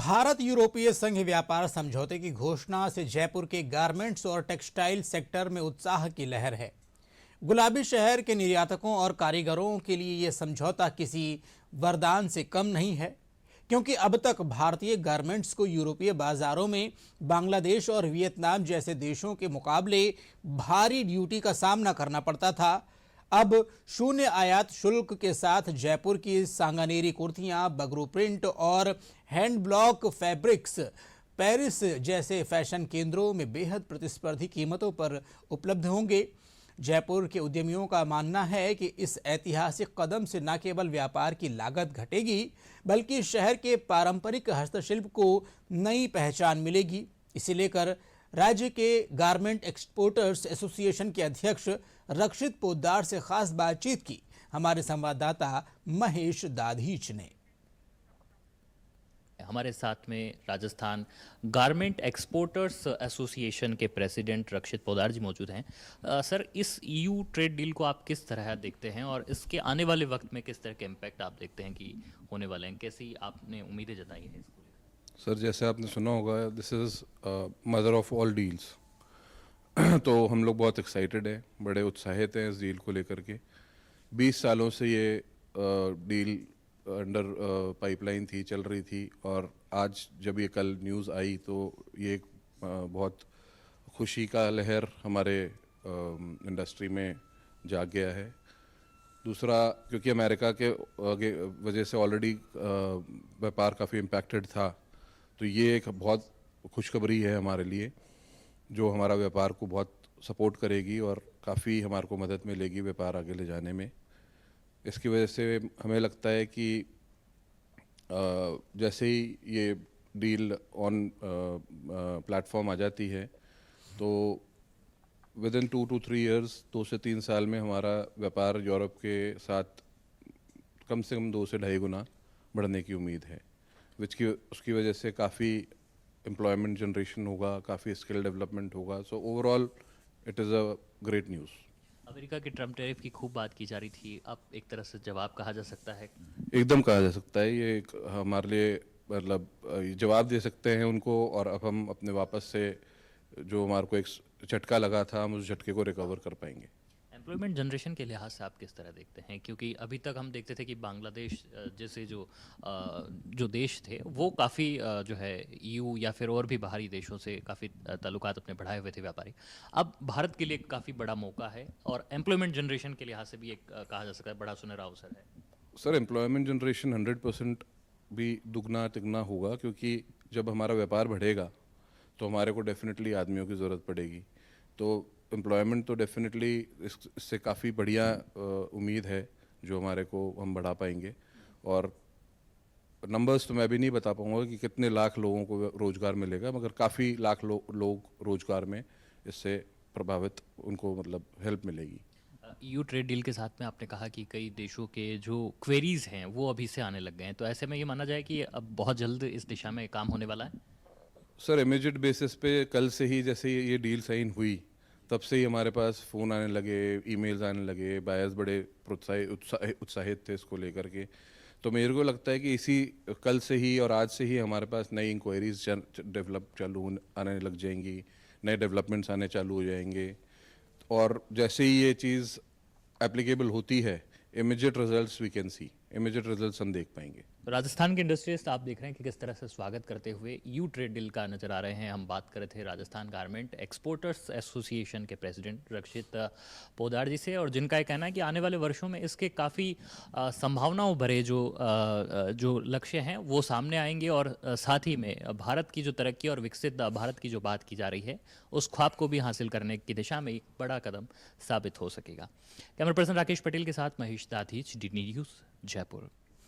भारत यूरोपीय संघ व्यापार समझौते की घोषणा से जयपुर के गारमेंट्स और टेक्सटाइल सेक्टर में उत्साह की लहर है। गुलाबी शहर के निर्यातकों और कारीगरों के लिए यह समझौता किसी वरदान से कम नहीं है, क्योंकि अब तक भारतीय गारमेंट्स को यूरोपीय बाजारों में बांग्लादेश और वियतनाम जैसे देशों के मुकाबले भारी ड्यूटी का सामना करना पड़ता था। अब शून्य आयात शुल्क के साथ जयपुर की सांगानेरी कुर्तियां, बगरू प्रिंट और हैंड ब्लॉक फैब्रिक्स पेरिस जैसे फैशन केंद्रों में बेहद प्रतिस्पर्धी कीमतों पर उपलब्ध होंगे। जयपुर के उद्यमियों का मानना है कि इस ऐतिहासिक कदम से न केवल व्यापार की लागत घटेगी, बल्कि शहर के पारंपरिक हस्तशिल्प को नई पहचान मिलेगी। इसे लेकर राज्य के गारमेंट एक्सपोर्टर्स एसोसिएशन के अध्यक्ष रक्षित पोद्दार से खास बातचीत की हमारे संवाददाता महेश दाधीच ने। हमारे साथ में राजस्थान गारमेंट एक्सपोर्टर्स एसोसिएशन के प्रेसिडेंट रक्षित पोद्दार जी मौजूद हैं। सर, इस ईयू ट्रेड डील को आप किस तरह देखते हैं और इसके आने वाले वक्त में किस तरह के इम्पैक्ट आप देखते हैं कि होने वाले हैं? कैसी आपने उम्मीदें जताई हैं इसको? सर, जैसे आपने सुना होगा, this is mother of all deals. तो हम लोग बहुत एक्साइटेड हैं, बड़े उत्साहित हैं इस डील को लेकर के। 20 सालों से ये डील अंडर पाइपलाइन थी, चल रही थी, और आज जब ये कल न्यूज़ आई तो ये एक बहुत खुशी का लहर हमारे इंडस्ट्री में जाग गया है। दूसरा, क्योंकि अमेरिका के वजह से ऑलरेडी व्यापार काफ़ी इम्पैक्टेड था, तो ये एक बहुत खुशखबरी है हमारे लिए, जो हमारा व्यापार को बहुत सपोर्ट करेगी और काफ़ी हमारे को मदद मिलेगी व्यापार आगे ले जाने में। इसकी वजह से हमें लगता है कि जैसे ही ये डील ऑन प्लेटफॉर्म आ जाती है तो विद इन 2 to 3 years, 2 से 3 साल में हमारा व्यापार यूरोप के साथ कम से कम 2 से ढाई गुना बढ़ने की उम्मीद है, उसकी वजह से काफ़ी एम्प्लॉयमेंट जनरेशन होगा, काफ़ी स्किल डेवलपमेंट होगा। So overall it is a great news. America के ट्रम्प टैरिफ की खूब बात की जा रही थी, अब एक तरह से जवाब कहा जा सकता है? एकदम कहा जा सकता है। ये एक हमारे लिए मतलब जवाब दे सकते हैं उनको, और अब हम अपने वापस से जो हमारे को एक झटका लगा था, हम उस झटके को रिकवर कर पाएंगे। एम्प्लॉयमेंट जनरेशन के लिहाज से आप किस तरह देखते हैं? क्योंकि अभी तक हम देखते थे कि बांग्लादेश जैसे जो देश थे वो काफ़ी जो है ईयू या फिर और भी बाहरी देशों से काफ़ी ताल्लुकात अपने बढ़ाए हुए थे व्यापारी। अब भारत के लिए काफ़ी बड़ा मौका है और एम्प्लॉयमेंट जनरेशन के लिहाज से भी एक कहा जा सकता है बड़ा सुनहरा अवसर है। सर, एम्प्लॉयमेंट जनरेशन 100% भी दुगना तिगना होगा, क्योंकि जब हमारा व्यापार बढ़ेगा तो हमारे को डेफिनेटली आदमियों की ज़रूरत पड़ेगी। तो एम्प्लॉयमेंट तो डेफिनेटली इससे काफ़ी बढ़िया उम्मीद है जो हमारे को हम बढ़ा पाएंगे। और नंबर्स तो मैं भी नहीं बता पाऊंगा कि कितने लाख लोगों को रोज़गार मिलेगा, मगर काफ़ी लाख लोग रोज़गार में इससे प्रभावित, उनको मतलब हेल्प मिलेगी। ईयू ट्रेड डील के साथ में आपने कहा कि कई देशों के जो क्वेरीज हैं वो अभी से आने लग गए हैं, तो ऐसे में ये माना जाए कि अब बहुत जल्द इस दिशा में काम होने वाला है? सर, इमीडिएट बेसिस पे कल से ही, जैसे ये डील साइन हुई, तब से ही हमारे पास फ़ोन आने लगे, ईमेल्स आने लगे, बायर्स बड़े उत्साहित थे इसको लेकर के। तो मेरे को लगता है कि इसी कल से ही और आज से ही हमारे पास नई इंक्वायरीज आने लग जाएंगी, नए डेवलपमेंट्स आने चालू हो जाएंगे, और जैसे ही ये चीज़ एप्लीकेबल होती है, immediate results we can see, immediate results हम देख पाएंगे। राजस्थान के इंडस्ट्रियलिस्ट आप देख रहे हैं कि किस तरह से स्वागत करते हुए ईयू ट्रेड डील का नजर आ रहे हैं। हम बात कर रहे थे राजस्थान गारमेंट एक्सपोर्टर्स एसोसिएशन के प्रेसिडेंट रक्षित पोद्दार जी से, और जिनका ये कहना है कि आने वाले वर्षों में इसके काफ़ी संभावनाओं भरे जो लक्ष्य हैं वो सामने आएंगे, और साथ ही में भारत की जो तरक्की और विकसित भारत की जो बात की जा रही है उस ख्वाब को भी हासिल करने की दिशा में एक बड़ा कदम साबित हो सकेगा। कैमरा पर्सन राकेश पटेल के साथ महेश दाधीच, डी न्यूज़, जयपुर।